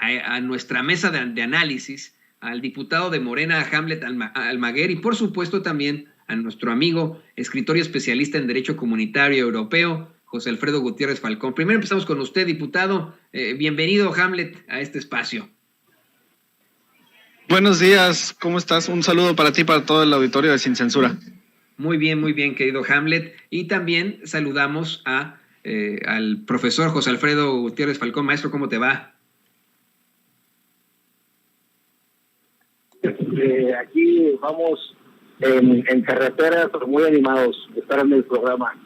a nuestra mesa de análisis al diputado de Morena, Hamlet Almaguer, y por supuesto también a nuestro amigo, escritor y especialista en Derecho Comunitario Europeo, José Alfredo Gutiérrez Falcón. Primero empezamos con usted, diputado. Bienvenido, Hamlet, a este espacio. Buenos días, ¿cómo estás? Un saludo para ti y para todo el auditorio de Sin Censura. Muy bien, querido Hamlet. Y también saludamos al profesor José Alfredo Gutiérrez Falcón. Maestro, ¿cómo te va? Aquí vamos en carretera, pero muy animados de estar en el programa.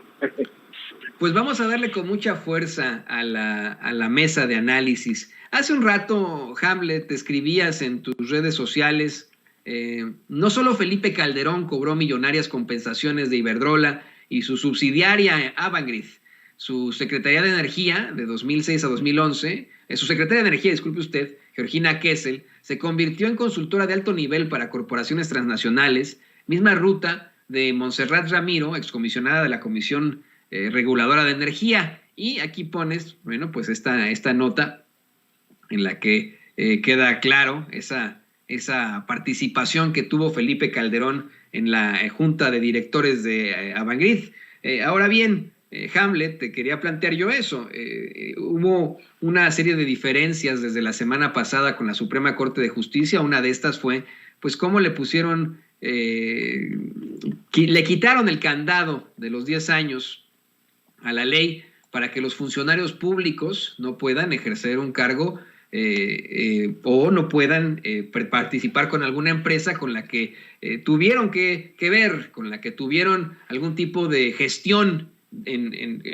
Pues vamos a darle con mucha fuerza a la mesa de análisis. Hace un rato, Hamlet, escribías en tus redes sociales, no solo Felipe Calderón cobró millonarias compensaciones de Iberdrola y su subsidiaria Avangrid, su Secretaría de Energía de 2006 a 2011, su Secretaria de Energía, disculpe usted, Georgina Kessel, se convirtió en consultora de alto nivel para corporaciones transnacionales, misma ruta de Montserrat Ramiro, excomisionada de la Comisión Reguladora de Energía. Y aquí pones, bueno, pues esta nota en la que queda claro esa participación que tuvo Felipe Calderón en la junta de directores de Avangrid. Ahora bien, Hamlet, te quería plantear yo eso. Hubo una serie de diferencias desde la semana pasada con la Suprema Corte de Justicia. Una de estas fue, pues, cómo le pusieron, le quitaron el candado de los 10 años a la ley para que los funcionarios públicos no puedan ejercer un cargo o no puedan participar con alguna empresa con la que tuvieron que ver, con la que tuvieron algún tipo de gestión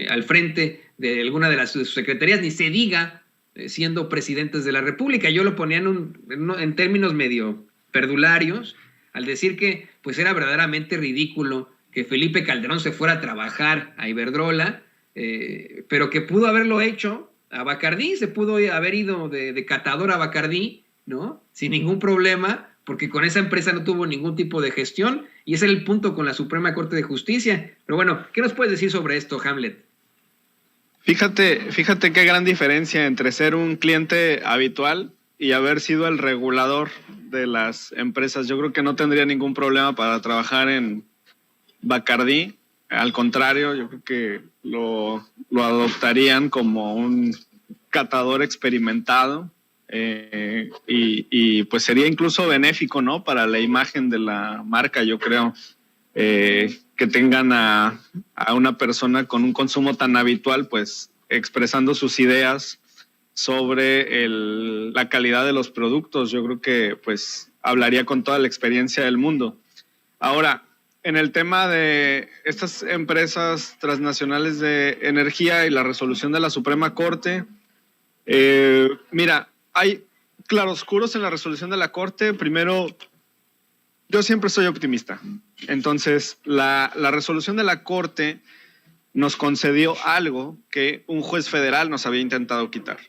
al frente de alguna de sus secretarías, ni se diga siendo presidentes de la República. Yo lo ponía en términos medio perdularios, al decir que pues era verdaderamente ridículo que Felipe Calderón se fuera a trabajar a Iberdrola, pero que pudo haberlo hecho a Bacardí, se pudo haber ido de catador a Bacardí, ¿no? Sin ningún problema, porque con esa empresa no tuvo ningún tipo de gestión, y ese era el punto con la Suprema Corte de Justicia. Pero bueno, ¿qué nos puedes decir sobre esto, Hamlet? Fíjate qué gran diferencia entre ser un cliente habitual y haber sido el regulador de las empresas. Yo creo que no tendría ningún problema para trabajar en Bacardí. Al contrario, yo creo que lo adoptarían como un catador experimentado. Y pues sería incluso benéfico, ¿no? Para la imagen de la marca, yo creo, que tengan a una persona con un consumo tan habitual, pues expresando sus ideas sobre la calidad de los productos. Yo creo que pues hablaría con toda la experiencia del mundo. Ahora, en el tema de estas empresas transnacionales de energía y la resolución de la Suprema Corte, mira, hay claroscuros en la resolución de la Corte. Primero, yo siempre soy optimista. Entonces, la resolución de la Corte nos concedió algo que un juez federal nos había intentado quitar.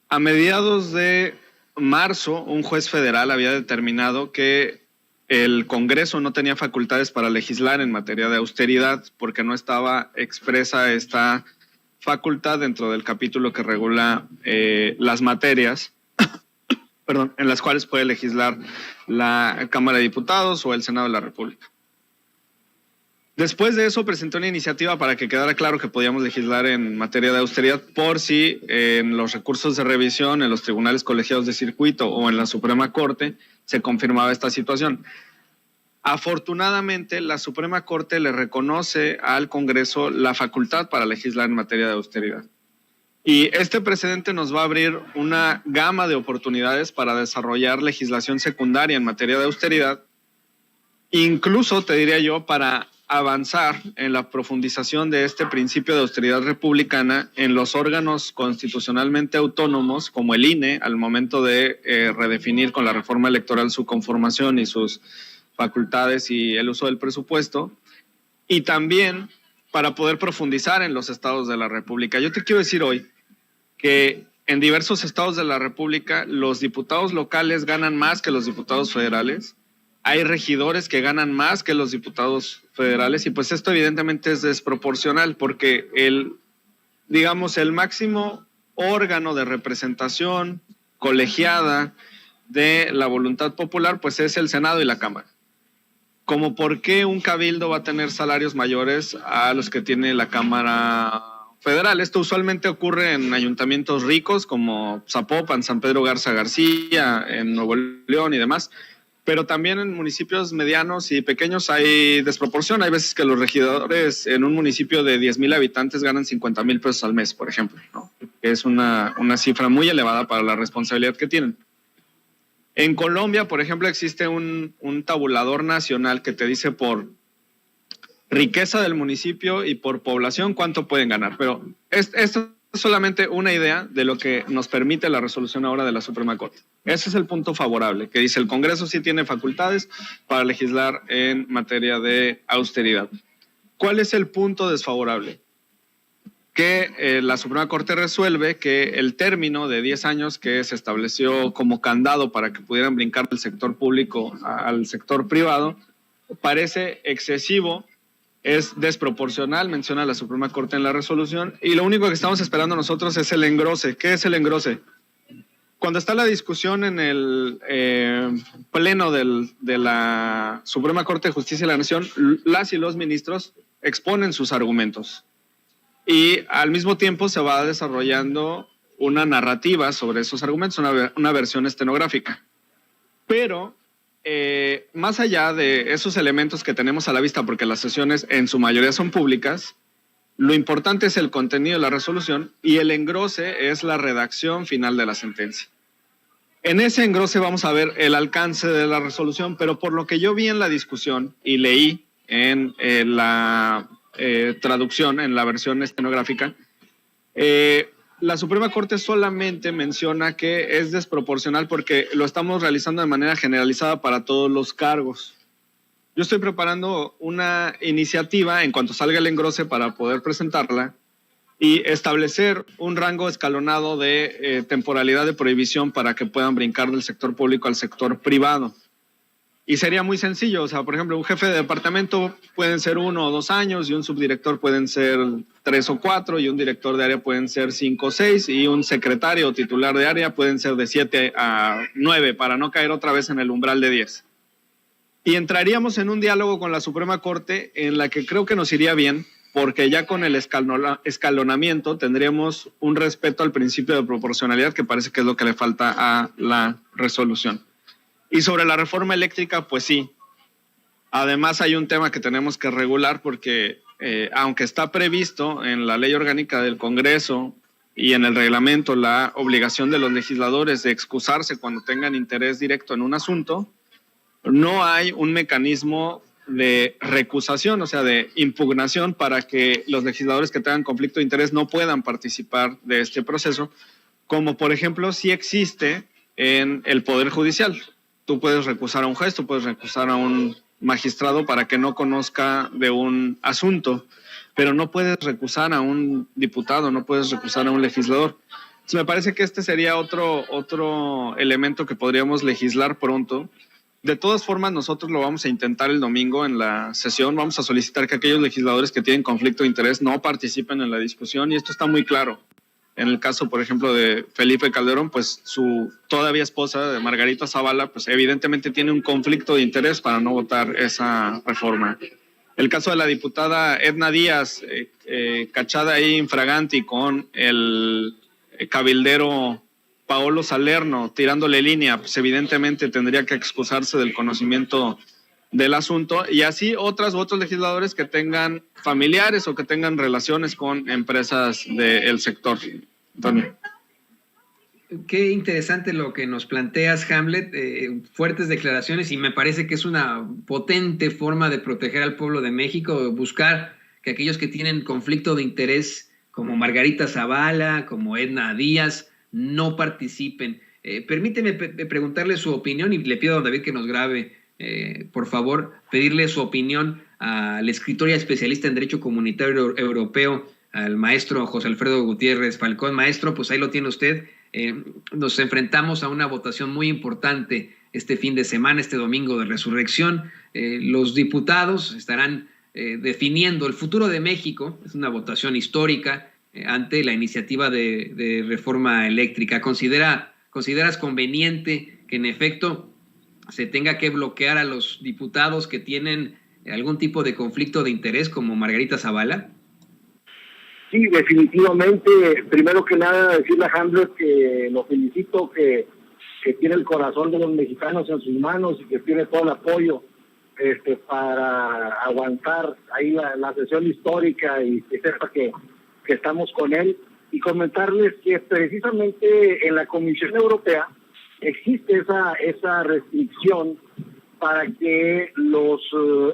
A mediados de marzo, un juez federal había determinado que el Congreso no tenía facultades para legislar en materia de austeridad porque no estaba expresa esta facultad dentro del capítulo que regula las materias en las cuales puede legislar la Cámara de Diputados o el Senado de la República. Después de eso presenté una iniciativa para que quedara claro que podíamos legislar en materia de austeridad por si en los recursos de revisión, en los tribunales colegiados de circuito o en la Suprema Corte se confirmaba esta situación. Afortunadamente, la Suprema Corte le reconoce al Congreso la facultad para legislar en materia de austeridad. Y este precedente nos va a abrir una gama de oportunidades para desarrollar legislación secundaria en materia de austeridad, incluso, te diría yo, para avanzar en la profundización de este principio de austeridad republicana en los órganos constitucionalmente autónomos, como el INE, al momento de redefinir con la reforma electoral su conformación y sus facultades y el uso del presupuesto, y también para poder profundizar en los estados de la República. Yo te quiero decir hoy que en diversos estados de la República los diputados locales ganan más que los diputados federales. Hay regidores que ganan más que los diputados federales y pues esto evidentemente es desproporcional porque el máximo órgano de representación colegiada de la voluntad popular, pues es el Senado y la Cámara. Como por qué un cabildo va a tener salarios mayores a los que tiene la Cámara Federal. Esto usualmente ocurre en ayuntamientos ricos como Zapopan, San Pedro Garza García, en Nuevo León y demás, pero también en municipios medianos y pequeños hay desproporción. Hay veces que los regidores en un municipio de 10,000 habitantes ganan 50,000 pesos al mes, por ejemplo, ¿no? Es una cifra muy elevada para la responsabilidad que tienen. En Colombia, por ejemplo, existe un tabulador nacional que te dice por riqueza del municipio y por población cuánto pueden ganar. Pero esto es solamente una idea de lo que nos permite la resolución ahora de la Suprema Corte. Ese es el punto favorable, que dice el Congreso sí tiene facultades para legislar en materia de austeridad. ¿Cuál es el punto desfavorable? Que la Suprema Corte resuelve que el término de 10 años que se estableció como candado para que pudieran brincar del sector público al sector privado parece excesivo, es desproporcional, menciona la Suprema Corte en la resolución, y lo único que estamos esperando nosotros es el engrose. ¿Qué es el engrose? Cuando está la discusión en el pleno de la Suprema Corte de Justicia de la Nación, las y los ministros exponen sus argumentos. Y al mismo tiempo se va desarrollando una narrativa sobre esos argumentos, una versión estenográfica. Pero más allá de esos elementos que tenemos a la vista, porque las sesiones en su mayoría son públicas, lo importante es el contenido de la resolución y el engrose es la redacción final de la sentencia. En ese engrose vamos a ver el alcance de la resolución, pero por lo que yo vi en la discusión y leí en la traducción, en la versión estenográfica, la Suprema Corte solamente menciona que es desproporcional porque lo estamos realizando de manera generalizada para todos los cargos. Yo estoy preparando una iniciativa en cuanto salga el engrose para poder presentarla y establecer un rango escalonado de temporalidad de prohibición para que puedan brincar del sector público al sector privado. Y sería muy sencillo, o sea, por ejemplo, un jefe de departamento pueden ser 1 o 2 años y un subdirector pueden ser 3 o 4 y un director de área pueden ser 5 o 6 y un secretario o titular de área pueden ser de 7 a 9 para no caer otra vez en el umbral de 10. Y entraríamos en un diálogo con la Suprema Corte en la que creo que nos iría bien porque ya con el escalonamiento tendríamos un respeto al principio de proporcionalidad que parece que es lo que le falta a la resolución. Y sobre la reforma eléctrica, pues sí. Además hay un tema que tenemos que regular porque aunque está previsto en la ley orgánica del Congreso y en el reglamento la obligación de los legisladores de excusarse cuando tengan interés directo en un asunto, no hay un mecanismo de recusación, o sea, de impugnación para que los legisladores que tengan conflicto de interés no puedan participar de este proceso, como por ejemplo sí existe en el Poder Judicial. Tú puedes recusar a un juez, tú puedes recusar a un magistrado para que no conozca de un asunto, pero no puedes recusar a un diputado, no puedes recusar a un legislador. Entonces, me parece que este sería otro elemento que podríamos legislar pronto. De todas formas, nosotros lo vamos a intentar el domingo en la sesión. Vamos a solicitar que aquellos legisladores que tienen conflicto de interés no participen en la discusión y esto está muy claro. En el caso, por ejemplo, de Felipe Calderón, pues su todavía esposa, de Margarita Zavala, pues evidentemente tiene un conflicto de interés para no votar esa reforma. El caso de la diputada Edna Díaz, cachada ahí infraganti con el cabildero Paolo Salerno tirándole línea, pues evidentemente tendría que excusarse del conocimiento del asunto, y así otros legisladores que tengan familiares o que tengan relaciones con empresas del sector. Antonio. Qué interesante lo que nos planteas, Hamlet, fuertes declaraciones, y me parece que es una potente forma de proteger al pueblo de México, buscar que aquellos que tienen conflicto de interés, como Margarita Zavala, como Edna Díaz, no participen. Permíteme preguntarle su opinión y le pido a don David que nos grabe, por favor, pedirle su opinión al escritor y especialista en Derecho Comunitario Europeo, al maestro José Alfredo Gutiérrez Falcón. Maestro, pues ahí lo tiene usted. Nos enfrentamos a una votación muy importante este fin de semana, este domingo de Resurrección. Los diputados estarán definiendo el futuro de México. Es una votación histórica ante la iniciativa de reforma eléctrica. ¿Considera ¿consideras conveniente que en efecto se tenga que bloquear a los diputados que tienen algún tipo de conflicto de interés como Margarita Zavala? Sí, definitivamente. Primero que nada, decirle a Hamlet que lo felicito, que tiene el corazón de los mexicanos en sus manos y que tiene todo el apoyo para aguantar ahí la sesión histórica y que sepa que estamos con él. Y comentarles que precisamente en la Comisión Europea existe esa restricción para que los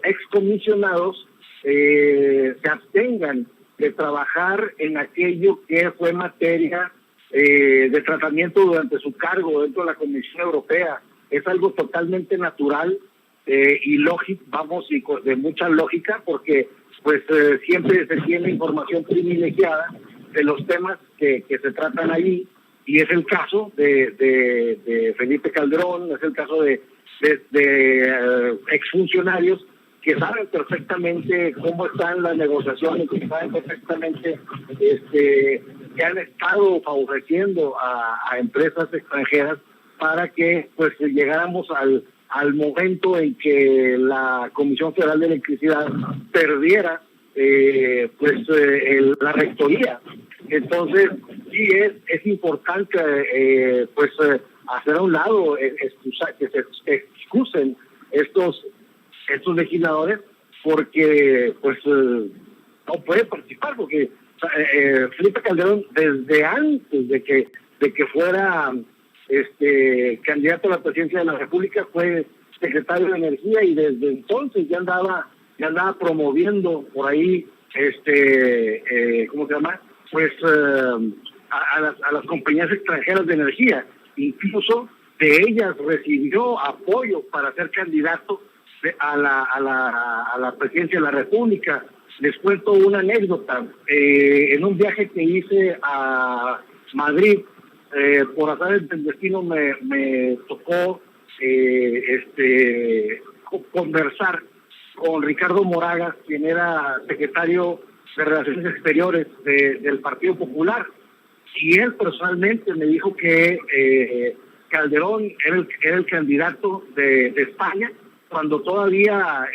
excomisionados se abstengan de trabajar en aquello que fue materia de tratamiento durante su cargo dentro de la Comisión Europea. Es algo totalmente natural y lógico, y de mucha lógica, porque pues siempre se tiene información privilegiada de los temas que se tratan allí, y es el caso de Felipe Calderón, es el caso de exfuncionarios que saben perfectamente cómo están las negociaciones, que saben perfectamente que han estado favoreciendo a empresas extranjeras para que pues llegáramos al momento en que la Comisión Federal de Electricidad perdiera la rectoría. Entonces sí es importante hacer a un lado, que se excusen estos legisladores, porque no puede participar, porque Felipe Calderón, desde antes de que fuera candidato a la presidencia de la República, fue secretario de Energía, y desde entonces ya andaba promoviendo por ahí ¿cómo se llama? Pues a las compañías extranjeras de energía. Incluso de ellas recibió apoyo para ser candidato a la presidencia de la República. Les cuento una anécdota. En un viaje que hice a Madrid, por azares del destino me tocó conversar con Ricardo Moragas, quien era secretario de Relaciones Exteriores del Partido Popular, y él personalmente me dijo que Calderón era el candidato de España, cuando todavía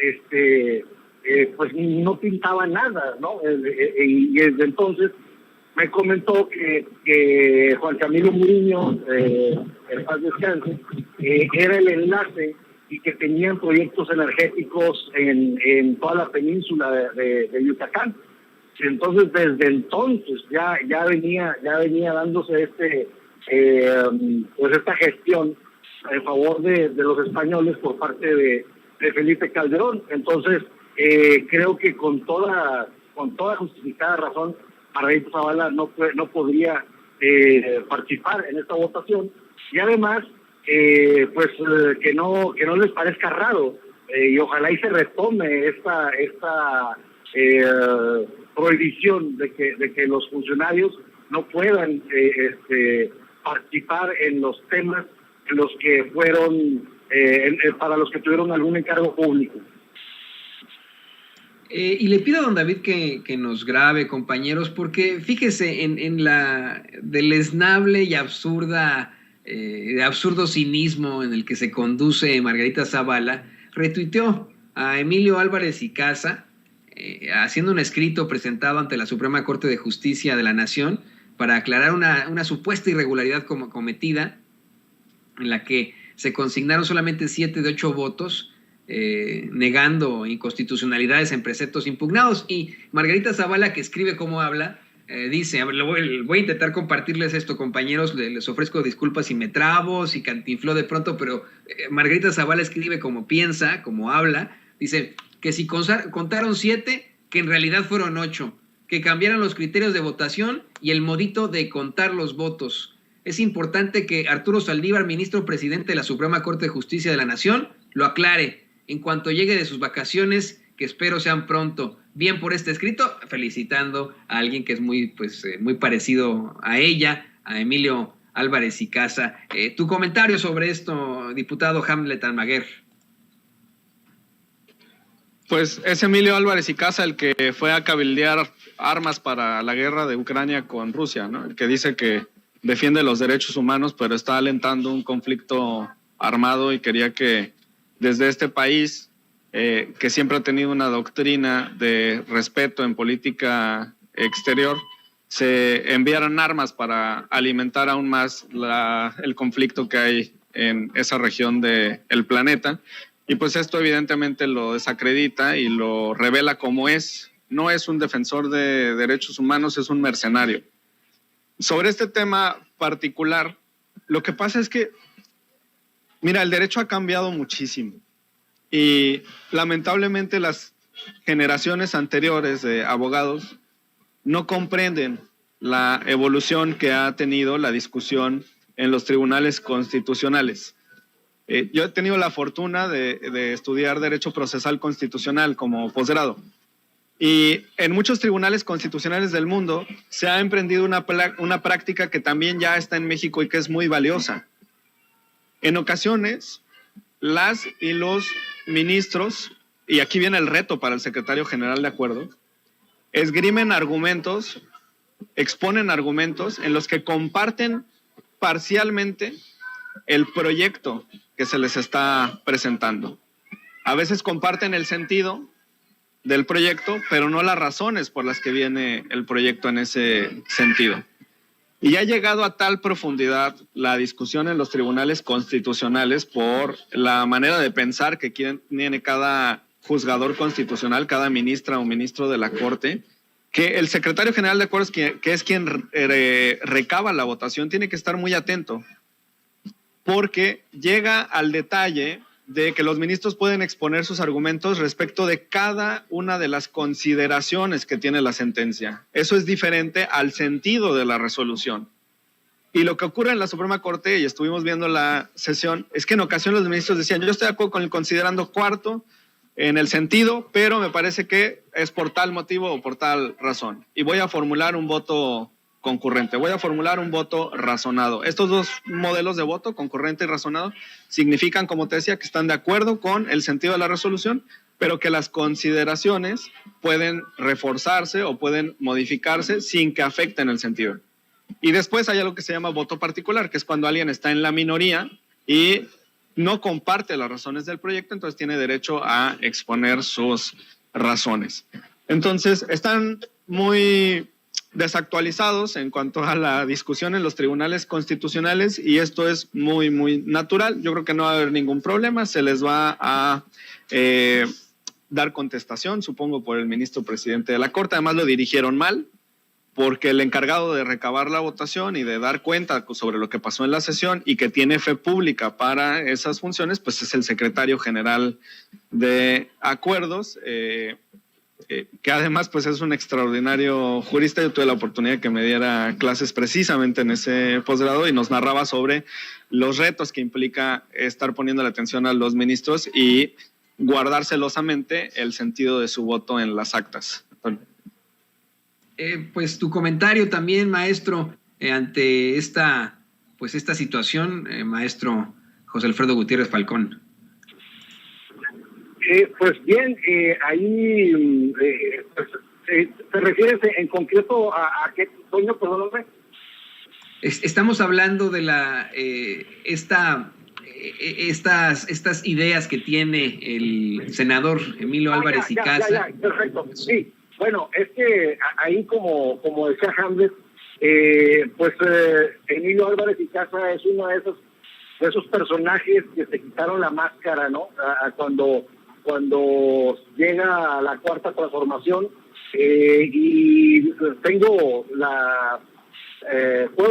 pues no pintaba nada, ¿no? Y desde entonces me comentó que Juan Camilo Muriño, en paz descanse, era el enlace, y que tenían proyectos energéticos en toda la península de Yucatán. Entonces, desde entonces ya venía dándose esta gestión en favor de los españoles por parte de Felipe Calderón. Entonces, creo que con toda justificada razón, Margarita Zavala no podría participar en esta votación, y además que no les parezca raro, y ojalá y se retome esta prohibición de que los funcionarios no puedan participar en los temas en los que fueron para los que tuvieron algún encargo público. Y le pido a don David que nos grabe, compañeros, porque fíjese en la deleznable y absurdo cinismo en el que se conduce Margarita Zavala. Retuiteó a Emilio Álvarez y Casa, haciendo un escrito presentado ante la Suprema Corte de Justicia de la Nación para aclarar una supuesta irregularidad cometida, en la que se consignaron solamente 7 de 8 votos, negando inconstitucionalidades en preceptos impugnados. Y Margarita Zavala, que escribe como habla, dice, voy a intentar compartirles esto, compañeros, les ofrezco disculpas si me trabo, si cantinfló de pronto, pero Margarita Zavala escribe como piensa, como habla. Dice que si contaron 7, que en realidad fueron 8, que cambiaron los criterios de votación y el modito de contar los votos. Es importante que Arturo Saldívar, ministro presidente de la Suprema Corte de Justicia de la Nación, lo aclare en cuanto llegue de sus vacaciones, que espero sean pronto. Bien por este escrito, felicitando a alguien que es muy parecido a ella, a Emilio Álvarez y Casa. Tu comentario sobre esto, diputado Hamlet Almaguer. Pues es Emilio Álvarez y Casa el que fue a cabildear armas para la guerra de Ucrania con Rusia, ¿no? El que dice que defiende los derechos humanos, pero está alentando un conflicto armado, y quería que desde este país, que siempre ha tenido una doctrina de respeto en política exterior, se enviaran armas para alimentar aún más el conflicto que hay en esa región del planeta. Y pues esto evidentemente lo desacredita y lo revela como es. No es un defensor de derechos humanos, es un mercenario. Sobre este tema particular, lo que pasa es que, mira, el derecho ha cambiado muchísimo y lamentablemente las generaciones anteriores de abogados no comprenden la evolución que ha tenido la discusión en los tribunales constitucionales. Yo he tenido la fortuna de estudiar Derecho Procesal Constitucional como posgrado. Y en muchos tribunales constitucionales del mundo se ha emprendido una práctica que también ya está en México y que es muy valiosa. En ocasiones, las y los ministros, y aquí viene el reto para el secretario general de acuerdo, esgrimen argumentos, exponen argumentos en los que comparten parcialmente el proyecto que se les está presentando. A veces comparten el sentido del proyecto, pero no las razones por las que viene el proyecto en ese sentido. Y ha llegado a tal profundidad la discusión en los tribunales constitucionales por la manera de pensar que tiene cada juzgador constitucional, cada ministra o ministro de la Corte, que el secretario general de acuerdos, que es quien recaba la votación, tiene que estar muy atento, porque llega al detalle de que los ministros pueden exponer sus argumentos respecto de cada una de las consideraciones que tiene la sentencia. Eso es diferente al sentido de la resolución. Y lo que ocurre en la Suprema Corte, y estuvimos viendo la sesión, es que en ocasiones los ministros decían, yo estoy de acuerdo con el considerando cuarto en el sentido, pero me parece que es por tal motivo o por tal razón. Y voy a formular un voto concurrente, voy a formular un voto razonado. Estos dos modelos de voto, concurrente y razonado, significan, como te decía, que están de acuerdo con el sentido de la resolución, pero que las consideraciones pueden reforzarse o pueden modificarse sin que afecten el sentido. Y después hay algo que se llama voto particular, que es cuando alguien está en la minoría y no comparte las razones del proyecto, entonces tiene derecho a exponer sus razones. Entonces, están muy desactualizados en cuanto a la discusión en los tribunales constitucionales, y esto es muy, muy natural. Yo creo que no va a haber ningún problema, se les va a dar contestación, supongo, por el ministro presidente de la Corte. Además lo dirigieron mal, porque el encargado de recabar la votación y de dar cuenta sobre lo que pasó en la sesión y que tiene fe pública para esas funciones, pues es el secretario general de acuerdos, que además pues es un extraordinario jurista. Yo tuve la oportunidad de que me diera clases precisamente en ese posgrado y nos narraba sobre los retos que implica estar poniendo la atención a los ministros y guardar celosamente el sentido de su voto en las actas. Pues tu comentario también, maestro, ante esta situación, maestro José Alfredo Gutiérrez Falcón. Pues bien, ahí ¿te refieres en concreto a qué, Toño, perdóname? Estamos hablando de estas ideas que tiene el senador Emilio Álvarez y Casa. Perfecto, sí. Bueno, es que ahí como decía Hamlet, Emilio Álvarez y Casa es uno de esos personajes que se quitaron la máscara, ¿no? Cuando llega a la Cuarta Transformación, y puedo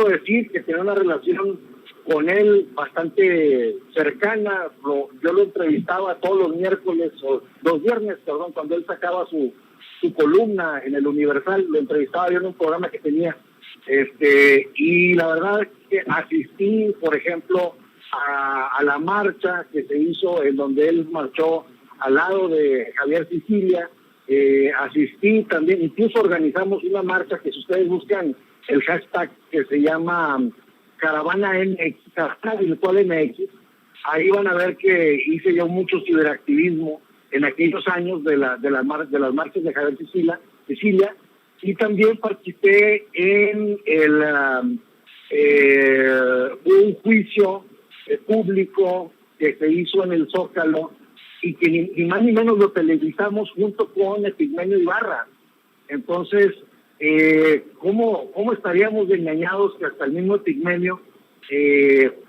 decir que tenía una relación con él bastante cercana. Yo lo entrevistaba todos los viernes, cuando él sacaba su columna en el Universal, lo entrevistaba yo en un programa que tenía, y la verdad es que asistí, por ejemplo, a la marcha que se hizo, en donde él marchó al lado de Javier Sicilia. Asistí también, incluso organizamos una marcha que, si ustedes buscan el hashtag que se llama Caravana MX, Caravana Virtual MX, ahí van a ver que hice yo mucho ciberactivismo en aquellos años de las marchas de Javier Sicilia, y también participé en hubo un juicio público que se hizo en el Zócalo y que ni más ni menos lo televisamos junto con Epigmenio Ibarra. Entonces, ¿cómo estaríamos engañados que hasta el mismo Epigmenio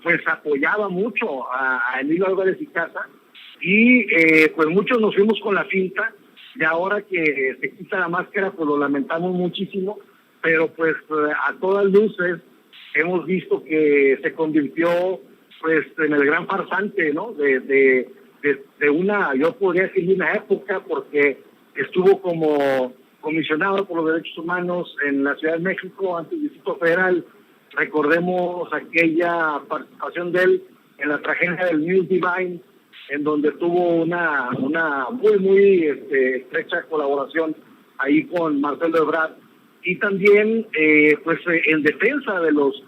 pues apoyaba mucho a Emilio Álvarez y Casa? Y pues muchos nos fuimos con la finta, y ahora que se quita la máscara pues lo lamentamos muchísimo, pero pues a todas luces hemos visto que se convirtió pues en el gran farsante, ¿no? De una, yo podría decir una época, porque estuvo como comisionado por los derechos humanos en la Ciudad de México, antes Distrito Federal. Recordemos aquella participación de él en la tragedia del News Divine, en donde tuvo una muy estrecha colaboración ahí con Marcelo Ebrard, y también pues en defensa de los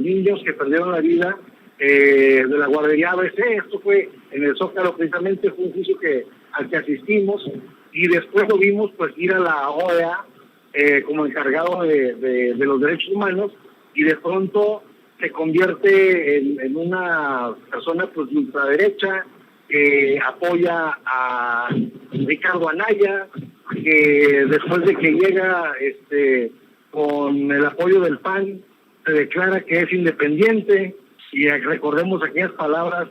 niños que perdieron la vida de la guardería ABC. Esto fue en el Zócalo, precisamente fue un juicio al que asistimos, y después lo vimos pues ir a la OEA como encargado de los derechos humanos, y de pronto se convierte en una persona pues de ultraderecha que apoya a Ricardo Anaya, que después de que llega con el apoyo del PAN se declara que es independiente, y recordemos aquellas palabras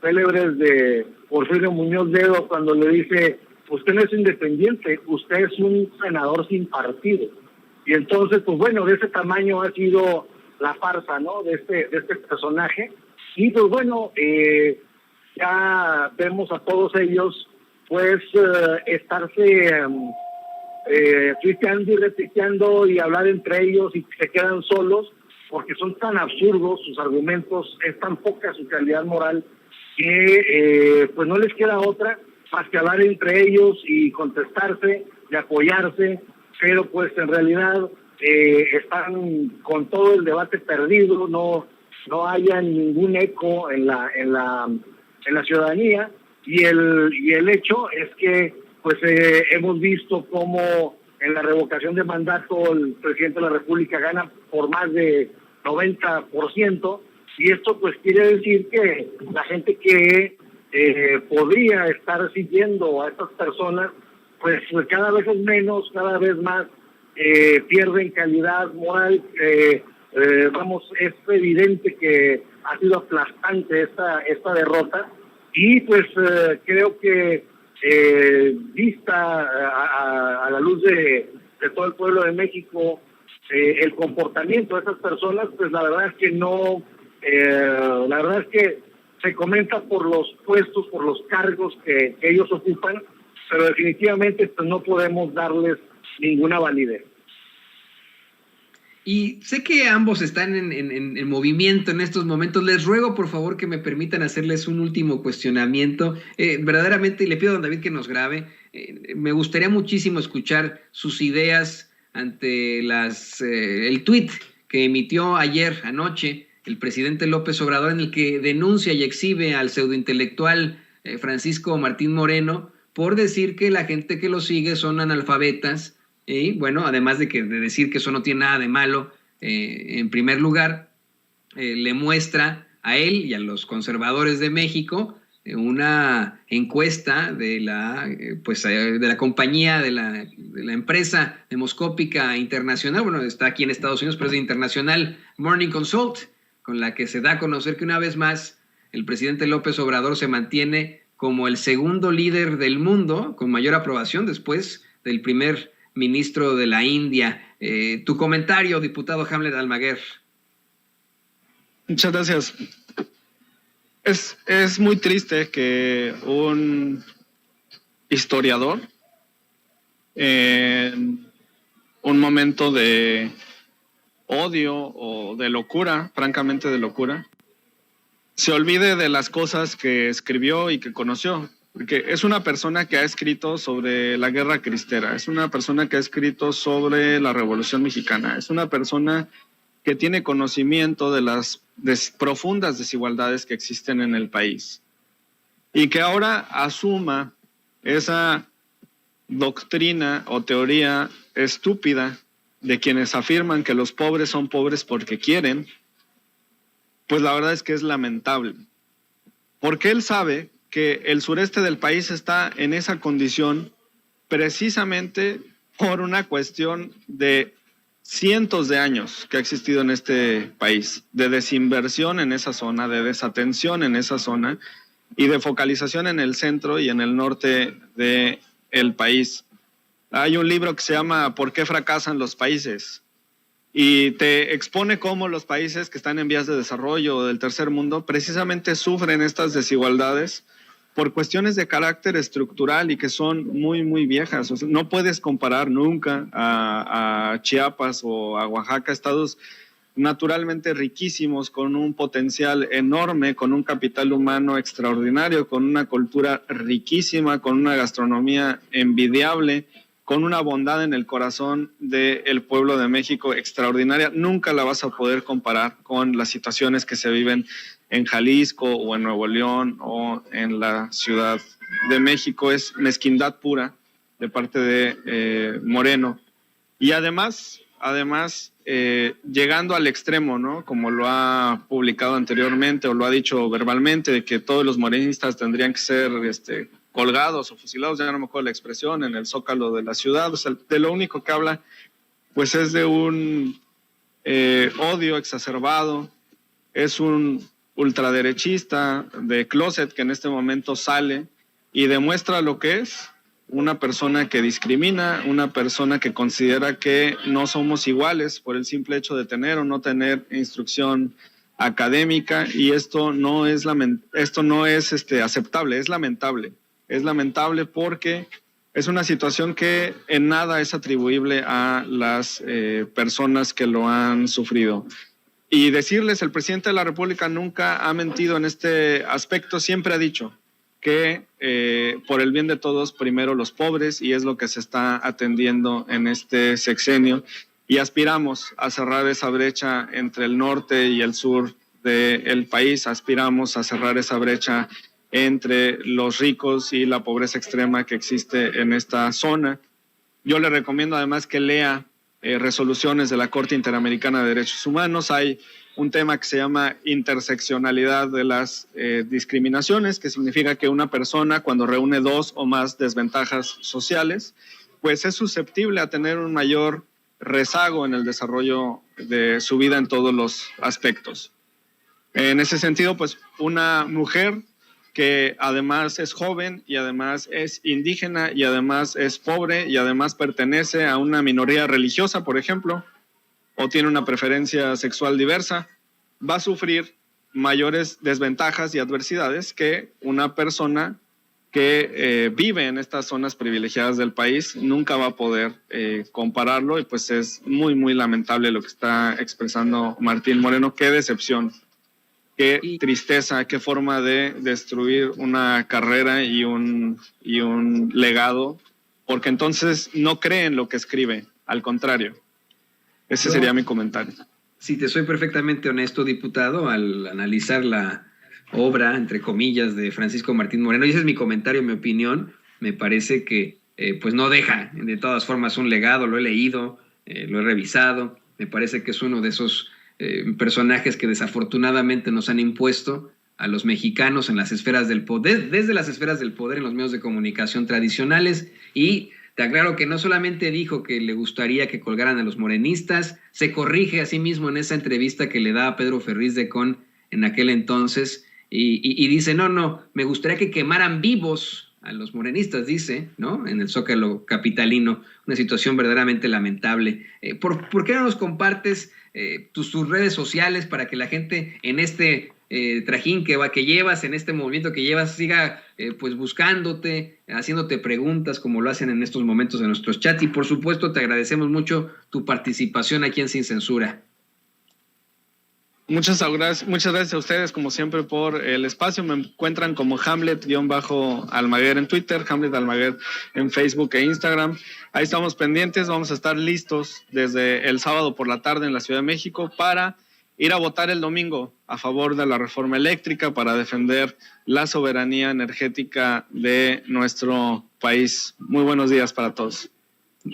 célebres de Porfirio Muñoz Ledo cuando le dice: usted no es independiente, usted es un senador sin partido. Y entonces, pues bueno, de ese tamaño ha sido la farsa, ¿no?, de este personaje. Y pues bueno, ya vemos a todos ellos pues estarse tuiteando y retuiteando y hablar entre ellos, y se quedan solos porque son tan absurdos sus argumentos, es tan poca su calidad moral, que pues no les queda otra más que hablar entre ellos y contestarse y apoyarse, pero pues en realidad están con todo el debate perdido, no haya ningún eco en la ciudadanía, y el hecho es que pues hemos visto cómo en la revocación de mandato el presidente de la República gana por más de 90%, y esto pues quiere decir que la gente que podría estar siguiendo a estas personas pues cada vez es menos, cada vez más pierden calidad moral. Es evidente que ha sido aplastante esta derrota, y pues creo que vista a la luz de todo el pueblo de México el comportamiento de esas personas, pues la verdad es que no, la verdad es que se comenta por los puestos, por los cargos que ellos ocupan, pero definitivamente pues no podemos darles ninguna validez. Y sé que ambos están en movimiento en estos momentos. Les ruego, por favor, que me permitan hacerles un último cuestionamiento. Verdaderamente, y le pido a don David que nos grabe, me gustaría muchísimo escuchar sus ideas ante el tuit que emitió anoche, el presidente López Obrador, en el que denuncia y exhibe al pseudointelectual Francisco Martín Moreno por decir que la gente que lo sigue son analfabetas. Y bueno, además de decir que eso no tiene nada de malo, en primer lugar, le muestra a él y a los conservadores de México una encuesta de la compañía, de la empresa demoscópica internacional, bueno, está aquí en Estados Unidos, pero es de internacional, Morning Consult, con la que se da a conocer que una vez más el presidente López Obrador se mantiene como el segundo líder del mundo, con mayor aprobación después del primer ministro de la India. Tu comentario, diputado Hamlet Almaguer. Muchas gracias. Es muy triste que un historiador, en un momento de odio o de locura, francamente de locura, se olvide de las cosas que escribió y que conoció. Porque es una persona que ha escrito sobre la guerra cristera, es una persona que ha escrito sobre la Revolución Mexicana, es una persona que tiene conocimiento de las profundas desigualdades que existen en el país, y que ahora asuma esa doctrina o teoría estúpida de quienes afirman que los pobres son pobres porque quieren, pues la verdad es que es lamentable. Porque él sabe que el sureste del país está en esa condición precisamente por una cuestión de cientos de años que ha existido en este país, de desinversión en esa zona, de desatención en esa zona y de focalización en el centro y en el norte del país. Hay un libro que se llama ¿Por qué fracasan los países? Y te expone cómo los países que están en vías de desarrollo o del tercer mundo precisamente sufren estas desigualdades por cuestiones de carácter estructural y que son muy, muy viejas. O sea, no puedes comparar nunca a Chiapas o a Oaxaca, estados naturalmente riquísimos, con un potencial enorme, con un capital humano extraordinario, con una cultura riquísima, con una gastronomía envidiable, con una bondad en el corazón del pueblo de México extraordinaria. Nunca la vas a poder comparar con las situaciones que se viven en Jalisco o en Nuevo León o en la Ciudad de México. Es mezquindad pura de parte de Moreno. Y además llegando al extremo, ¿no? Como lo ha publicado anteriormente o lo ha dicho verbalmente, de que todos los morenistas tendrían que ser colgados o fusilados, ya no me acuerdo la expresión, en el zócalo de la ciudad. O sea, de lo único que habla pues es de un odio exacerbado, es un ultraderechista de closet que en este momento sale y demuestra lo que es una persona que discrimina, una persona que considera que no somos iguales por el simple hecho de tener o no tener instrucción académica, y esto no es aceptable, es lamentable. Es lamentable porque es una situación que en nada es atribuible a las personas que lo han sufrido. Y decirles, el presidente de la República nunca ha mentido en este aspecto, siempre ha dicho que por el bien de todos, primero los pobres, y es lo que se está atendiendo en este sexenio, y aspiramos a cerrar esa brecha entre el norte y el sur del país, aspiramos a cerrar esa brecha entre los ricos y la pobreza extrema que existe en esta zona. Yo le recomiendo además que lea resoluciones de la Corte Interamericana de Derechos Humanos. Hay un tema que se llama interseccionalidad de las discriminaciones, que significa que una persona, cuando reúne dos o más desventajas sociales, pues es susceptible a tener un mayor rezago en el desarrollo de su vida en todos los aspectos. En ese sentido, pues una mujer que además es joven y además es indígena y además es pobre y además pertenece a una minoría religiosa, por ejemplo, o tiene una preferencia sexual diversa, va a sufrir mayores desventajas y adversidades que una persona que vive en estas zonas privilegiadas del país. Nunca va a poder compararlo, y pues es muy, muy lamentable lo que está expresando Martín Moreno. Qué decepción, qué tristeza, qué forma de destruir una carrera y un legado, porque entonces no cree en lo que escribe, al contrario. Ese sería mi comentario. Si te soy perfectamente honesto, diputado, al analizar la obra, entre comillas, de Francisco Martín Moreno, y ese es mi comentario, mi opinión, me parece que pues no deja de todas formas un legado. Lo he leído, lo he revisado, me parece que es uno de esos personajes que desafortunadamente nos han impuesto a los mexicanos en las esferas del poder, desde las esferas del poder en los medios de comunicación tradicionales. Y te aclaro que no solamente dijo que le gustaría que colgaran a los morenistas, se corrige a sí mismo en esa entrevista que le da a Pedro Ferriz de Con en aquel entonces, y dice, no, me gustaría que quemaran vivos a los morenistas, dice, ¿no? En el Zócalo capitalino, una situación verdaderamente lamentable. ¿Por qué no nos compartes tus redes sociales para que la gente en este trajín que llevas, en este movimiento que llevas, siga pues buscándote, haciéndote preguntas como lo hacen en estos momentos en nuestros chats? Y por supuesto te agradecemos mucho tu participación aquí en Sin Censura. Muchas gracias a ustedes, como siempre, por el espacio. Me encuentran como Hamlet-Almaguer en Twitter, Hamlet Almaguer en Facebook e Instagram. Ahí estamos pendientes, vamos a estar listos desde el sábado por la tarde en la Ciudad de México para ir a votar el domingo a favor de la reforma eléctrica, para defender la soberanía energética de nuestro país. Muy buenos días para todos.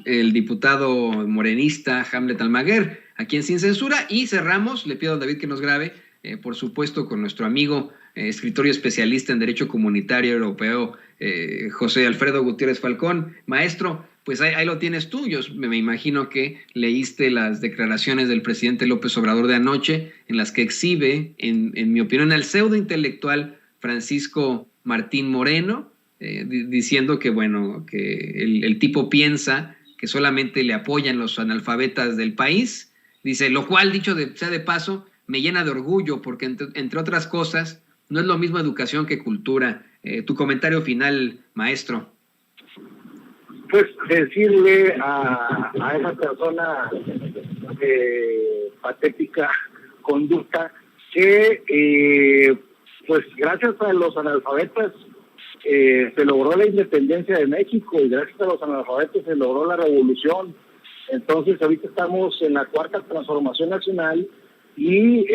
el diputado morenista Hamlet Almaguer, aquí en Sin Censura, y cerramos, le pido a David que nos grabe, por supuesto, con nuestro amigo, escritor y especialista en Derecho Comunitario Europeo, José Alfredo Gutiérrez Falcón. Maestro, pues ahí lo tienes tú. Yo me imagino que leíste las declaraciones del presidente López Obrador de anoche, en las que exhibe, en mi opinión, al pseudointelectual Francisco Martín Moreno, diciendo que, bueno, que el tipo piensa que solamente le apoyan los analfabetas del país. Dice, lo cual, dicho sea de paso, me llena de orgullo, porque entre otras cosas, no es lo mismo educación que cultura. Tu comentario final, maestro. Pues decirle a esa persona de patética conducta que pues gracias a los analfabetas se logró la independencia de México, y gracias a los analfabetos se logró la revolución. Entonces ahorita estamos en la cuarta transformación nacional y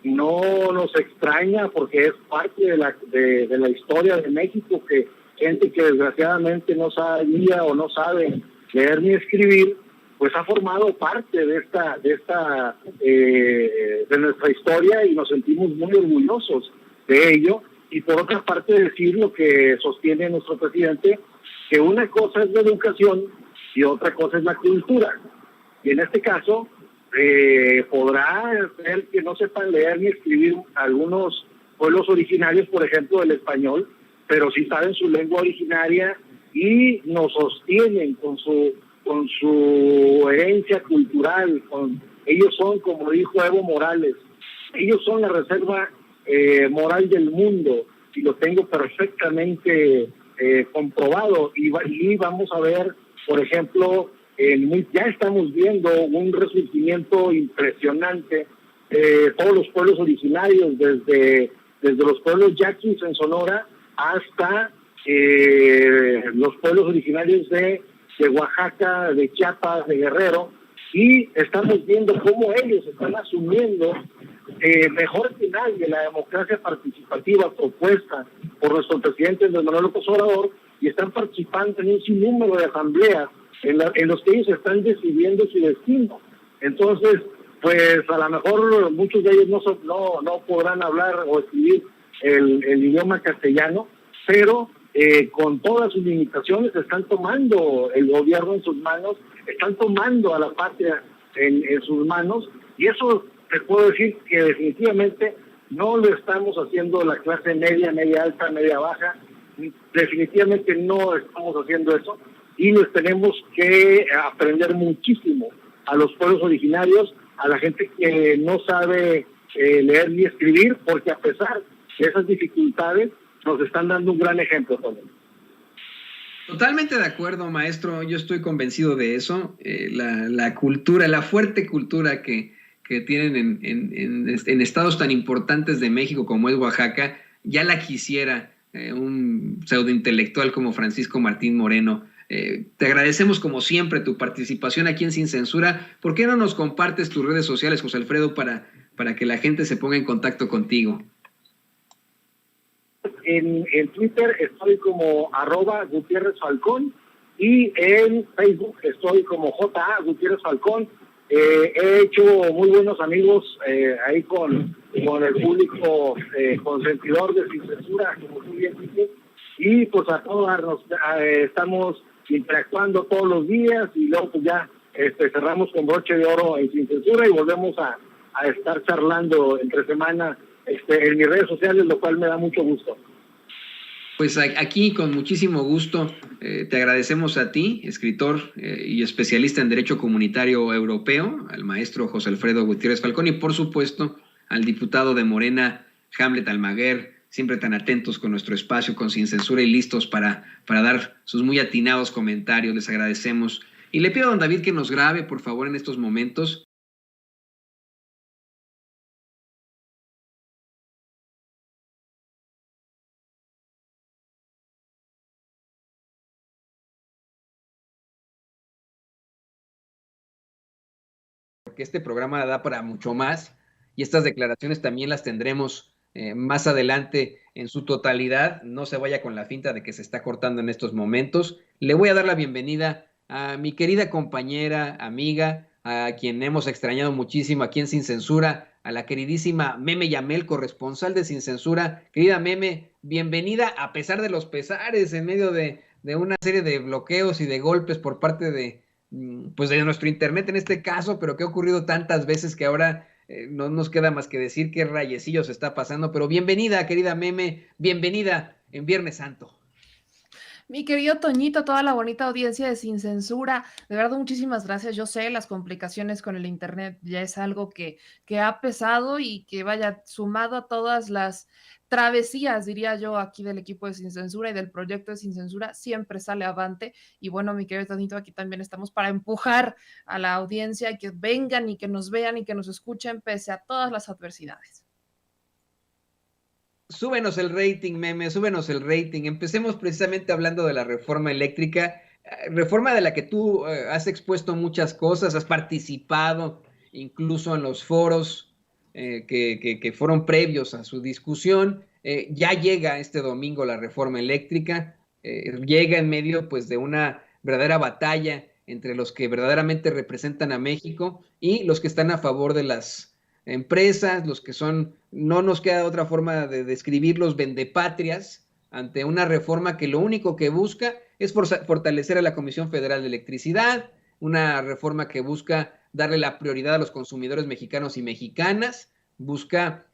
no nos extraña, porque es parte de la historia de México, que gente que desgraciadamente no sabía o no sabe leer ni escribir, pues ha formado parte de nuestra historia, y nos sentimos muy orgullosos de ello. Y por otra parte, decir lo que sostiene nuestro presidente, que una cosa es la educación y otra cosa es la cultura. Y en este caso, podrá ser que no sepan leer ni escribir algunos pueblos originarios, por ejemplo, el español, pero sí saben su lengua originaria y nos sostienen con su herencia cultural. Ellos son, como dijo Evo Morales, ellos son la reserva moral del mundo, y lo tengo perfectamente comprobado. Y vamos a ver, por ejemplo, ya estamos viendo un resurgimiento impresionante de todos los pueblos originarios, desde los pueblos yaquis en Sonora hasta los pueblos originarios de Oaxaca, de Chiapas, de Guerrero, y estamos viendo cómo ellos están asumiendo mejor que nadie la democracia participativa propuesta por nuestro presidente Andrés Manuel López Obrador, y están participando en un sinnúmero de asambleas en los que ellos están decidiendo su destino. Entonces, pues a lo mejor muchos de ellos no podrán hablar o escribir el idioma castellano, pero con todas sus limitaciones están tomando el gobierno en sus manos, están tomando a la patria en sus manos, y eso te puedo decir que definitivamente no lo estamos haciendo la clase media, media alta, media baja. Definitivamente no estamos haciendo eso, y les tenemos que aprender muchísimo a los pueblos originarios, a la gente que no sabe leer ni escribir, porque a pesar de esas dificultades nos están dando un gran ejemplo también. Totalmente de acuerdo, maestro. Yo estoy convencido de eso. La cultura, la fuerte cultura que tienen en estados tan importantes de México como es Oaxaca, ya la quisiera un pseudointelectual como Francisco Martín Moreno. Te agradecemos como siempre tu participación aquí en Sin Censura. ¿Por qué no nos compartes tus redes sociales, José Alfredo, para que la gente se ponga en contacto contigo? En Twitter estoy como @Gutiérrez Falcón, y en Facebook estoy como JA Gutiérrez Falcón. He hecho muy buenos amigos ahí con el público consentidor de Sin Censura, como tú bien dices, y pues a todos estamos interactuando todos los días, y luego pues ya cerramos con broche de oro en Sin Censura, y volvemos a estar charlando entre semana en mis redes sociales, lo cual me da mucho gusto. Pues aquí con muchísimo gusto te agradecemos a ti, escritor y especialista en Derecho Comunitario Europeo, al maestro José Alfredo Gutiérrez Falcón, y por supuesto al diputado de Morena, Hamlet Almaguer, siempre tan atentos con nuestro espacio, con Sin Censura, y listos para dar sus muy atinados comentarios. Les agradecemos. Y le pido a don David que nos grabe, por favor, en estos momentos. Porque este programa da para mucho más, y estas declaraciones también las tendremos más adelante en su totalidad. No se vaya con la finta de que se está cortando en estos momentos. Le voy a dar la bienvenida a mi querida compañera, amiga, a quien hemos extrañado muchísimo aquí en Sin Censura, a la queridísima Meme Yamel, corresponsal de Sin Censura. Querida Meme, bienvenida a pesar de los pesares en medio de una serie de bloqueos y de golpes por parte de, pues de nuestro internet en este caso, pero que ha ocurrido tantas veces que ahora no nos queda más que decir qué rayecillos está pasando. Pero bienvenida, querida Meme, bienvenida en Viernes Santo. Mi querido Toñito, toda la bonita audiencia de Sin Censura, de verdad muchísimas gracias. Yo sé, las complicaciones con el internet ya es algo que ha pesado y que vaya sumado a todas las travesías, diría yo, aquí del equipo de Sin Censura y del proyecto de Sin Censura, siempre sale avante. Y bueno, mi querido Toñito, aquí también estamos para empujar a la audiencia y que vengan y que nos vean y que nos escuchen pese a todas las adversidades. Súbenos el rating, Meme, súbenos el rating. Empecemos precisamente hablando de la reforma eléctrica, reforma de la que tú has expuesto muchas cosas, has participado incluso en los foros que fueron previos a su discusión. Ya llega este domingo la reforma eléctrica, llega en medio pues de una verdadera batalla entre los que verdaderamente representan a México y los que están a favor de las empresas, los que son, no nos queda otra forma de describirlos, vendepatrias, ante una reforma que lo único que busca es fortalecer a la Comisión Federal de Electricidad, una reforma que busca darle la prioridad a los consumidores mexicanos y mexicanas, busca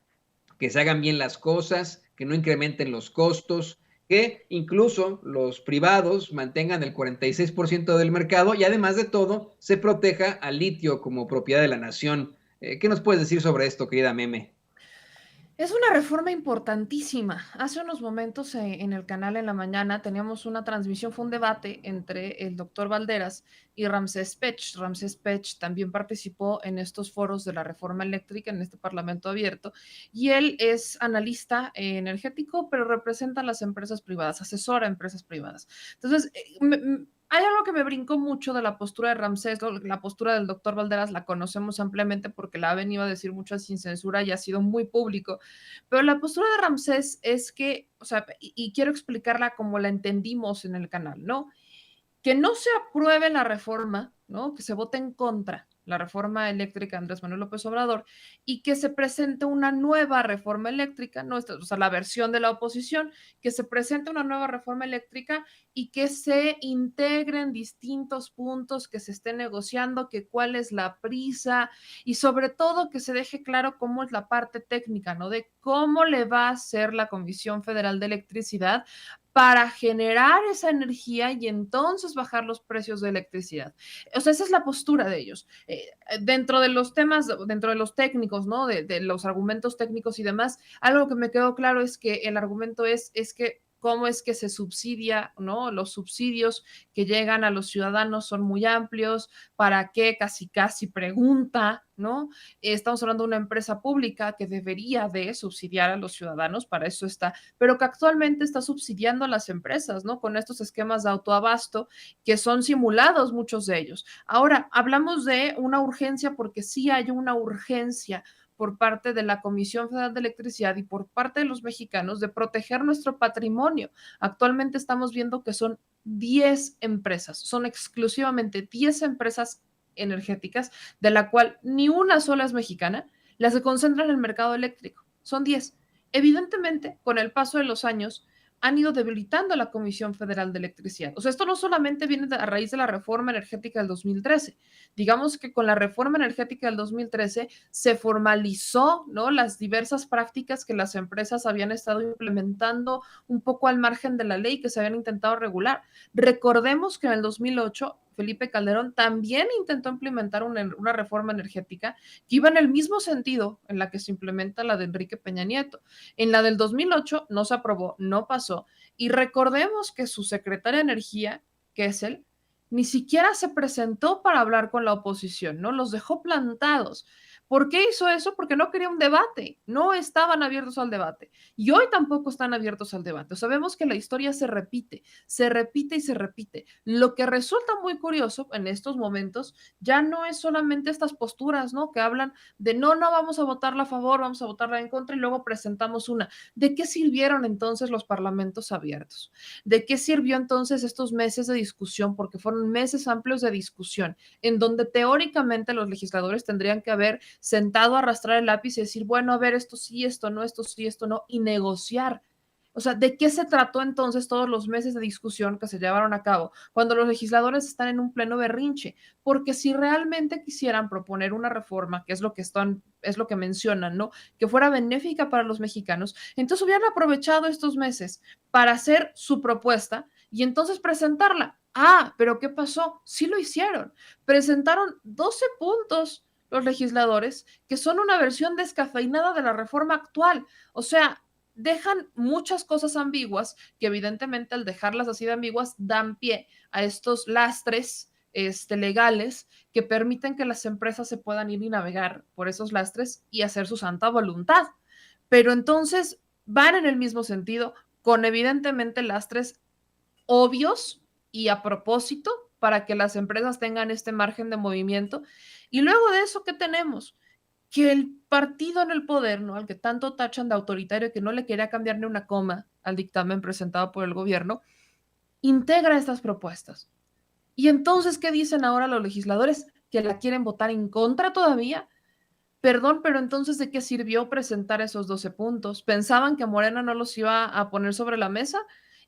que se hagan bien las cosas, que no incrementen los costos, que incluso los privados mantengan el 46% del mercado y además de todo se proteja al litio como propiedad de la nación. ¿Qué nos puedes decir sobre esto, querida Meme? Es una reforma importantísima. Hace unos momentos en el canal en la mañana teníamos una transmisión, fue un debate entre el doctor Valderas y Ramsés Pech. Ramsés Pech también participó en estos foros de la reforma eléctrica en este Parlamento abierto y él es analista energético, pero representa a las empresas privadas, asesora a empresas privadas. Entonces, hay algo que me brincó mucho de la postura de Ramsés, la postura del doctor Valderas la conocemos ampliamente porque la ha venido a decir mucho Sin Censura y ha sido muy público, pero la postura de Ramsés es que, o sea, y quiero explicarla como la entendimos en el canal, ¿no? Que no se apruebe la reforma, ¿no? Que se vote en contra la reforma eléctrica de Andrés Manuel López Obrador y que se presente una nueva reforma eléctrica, ¿no? O sea, la versión de la oposición, que se presente una nueva reforma eléctrica y que se integren distintos puntos que se esté negociando, que cuál es la prisa y sobre todo que se deje claro cómo es la parte técnica, ¿no? De cómo le va a hacer la Comisión Federal de Electricidad para generar esa energía y entonces bajar los precios de electricidad. O sea, esa es la postura de ellos. Dentro de los temas, dentro de los técnicos, ¿no? De los argumentos técnicos y demás, algo que me quedó claro es que el argumento es que cómo es que se subsidia, ¿no? Los subsidios que llegan a los ciudadanos son muy amplios, para qué casi pregunta, ¿no? Estamos hablando de una empresa pública que debería de subsidiar a los ciudadanos, para eso está, pero que actualmente está subsidiando a las empresas, ¿no? Con estos esquemas de autoabasto que son simulados muchos de ellos. Ahora, hablamos de una urgencia porque sí hay una urgencia por parte de la Comisión Federal de Electricidad y por parte de los mexicanos de proteger nuestro patrimonio. Actualmente estamos viendo que son 10 empresas, son exclusivamente 10 empresas energéticas, de la cual ni una sola es mexicana, las que concentran el mercado eléctrico. Son 10. Evidentemente, con el paso de los años, han ido debilitando a la Comisión Federal de Electricidad. O sea, esto no solamente viene a raíz de la reforma energética del 2013. Digamos que con la reforma energética del 2013 se formalizó, ¿no? Las diversas prácticas que las empresas habían estado implementando un poco al margen de la ley que se habían intentado regular. Recordemos que en el 2008 Felipe Calderón también intentó implementar una reforma energética que iba en el mismo sentido en la que se implementa la de Enrique Peña Nieto. En la del 2008 no se aprobó, no pasó. Y recordemos que su secretaria de Energía, que es él, ni siquiera se presentó para hablar con la oposición, ¿no? Los dejó plantados. ¿Por qué hizo eso? Porque no quería un debate, no estaban abiertos al debate. Y hoy tampoco están abiertos al debate. Sabemos que la historia se repite y se repite. Lo que resulta muy curioso en estos momentos ya no es solamente estas posturas, ¿no? Que hablan de no vamos a votarla a favor, vamos a votarla en contra y luego presentamos una. ¿De qué sirvieron entonces los parlamentos abiertos? ¿De qué sirvió entonces estos meses de discusión? Porque fueron meses amplios de discusión en donde teóricamente los legisladores tendrían que haber sentado a arrastrar el lápiz y decir, bueno, a ver, esto sí, esto no, esto sí, esto no, y negociar. O sea, ¿de qué se trató entonces todos los meses de discusión que se llevaron a cabo cuando los legisladores están en un pleno berrinche? Porque si realmente quisieran proponer una reforma, que es lo que mencionan, ¿no? Que fuera benéfica para los mexicanos, entonces hubieran aprovechado estos meses para hacer su propuesta y entonces presentarla. Ah, pero ¿qué pasó? Sí lo hicieron. Presentaron 12 puntos los legisladores que son una versión descafeinada de la reforma actual. O sea, dejan muchas cosas ambiguas que evidentemente al dejarlas así de ambiguas dan pie a estos lastres legales que permiten que las empresas se puedan ir y navegar por esos lastres y hacer su santa voluntad. Pero entonces van en el mismo sentido, con evidentemente lastres obvios y a propósito para que las empresas tengan este margen de movimiento. Y luego de eso, ¿qué tenemos? Que el partido en el poder, ¿no? Al que tanto tachan de autoritario, que no le quería cambiar ni una coma al dictamen presentado por el gobierno, integra estas propuestas. Y entonces, ¿qué dicen ahora los legisladores? ¿Que la quieren votar en contra todavía? Perdón, pero entonces, ¿de qué sirvió presentar esos 12 puntos? ¿Pensaban que Morena no los iba a poner sobre la mesa?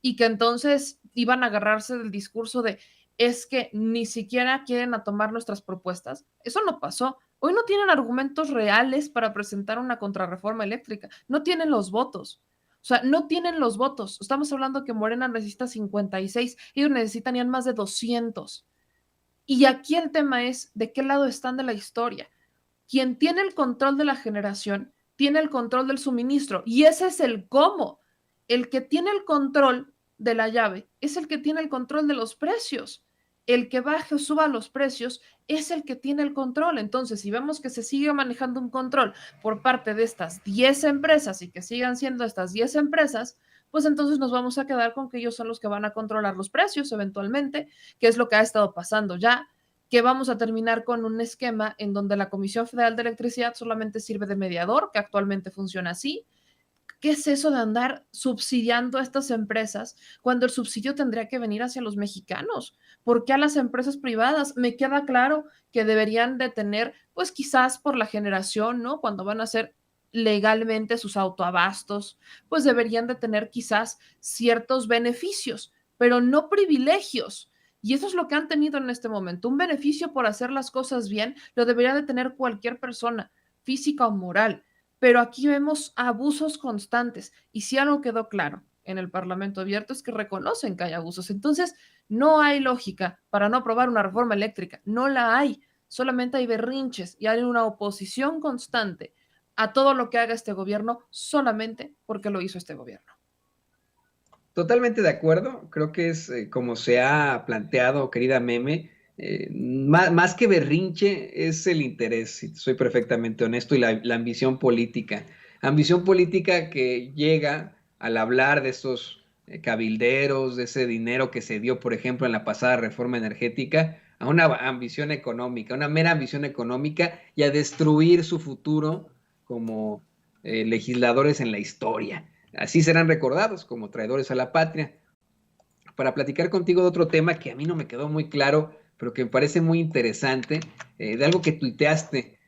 Y que entonces iban a agarrarse del discurso de es que ni siquiera quieren a tomar nuestras propuestas. Eso no pasó. Hoy no tienen argumentos reales para presentar una contrarreforma eléctrica. No tienen los votos. O sea, no tienen los votos. Estamos hablando que Morena necesita 56, ellos necesitarían más de 200. Y aquí el tema es de qué lado están de la historia. Quien tiene el control de la generación tiene el control del suministro y ese es el cómo. El que tiene el control de la llave es el que tiene el control de los precios. El que baje o suba los precios es el que tiene el control. Entonces, si vemos que se sigue manejando un control por parte de estas 10 empresas y que sigan siendo estas 10 empresas, pues entonces nos vamos a quedar con que ellos son los que van a controlar los precios eventualmente, que es lo que ha estado pasando ya, que vamos a terminar con un esquema en donde la Comisión Federal de Electricidad solamente sirve de mediador, que actualmente funciona así. ¿Qué es eso de andar subsidiando a estas empresas cuando el subsidio tendría que venir hacia los mexicanos? ¿Por qué a las empresas privadas? Me queda claro que deberían de tener, pues quizás por la generación, ¿no? Cuando van a hacer legalmente sus autoabastos, pues deberían de tener quizás ciertos beneficios, pero no privilegios. Y eso es lo que han tenido en este momento. Un beneficio por hacer las cosas bien lo debería de tener cualquier persona, física o moral. Pero aquí vemos abusos constantes. Y si algo quedó claro en el Parlamento abierto es que reconocen que hay abusos. Entonces, no hay lógica para no aprobar una reforma eléctrica. No la hay. Solamente hay berrinches y hay una oposición constante a todo lo que haga este gobierno solamente porque lo hizo este gobierno. Totalmente de acuerdo, creo que es como se ha planteado, querida Meme, más que berrinche es el interés, si soy perfectamente honesto, y la ambición política que llega al hablar de estos cabilderos, de ese dinero que se dio, por ejemplo, en la pasada reforma energética, a una ambición económica, una mera ambición económica y a destruir su futuro como legisladores en la historia. Así serán recordados como traidores a la patria. Para platicar contigo de otro tema que a mí no me quedó muy claro, pero que me parece muy interesante, de algo que tuiteaste,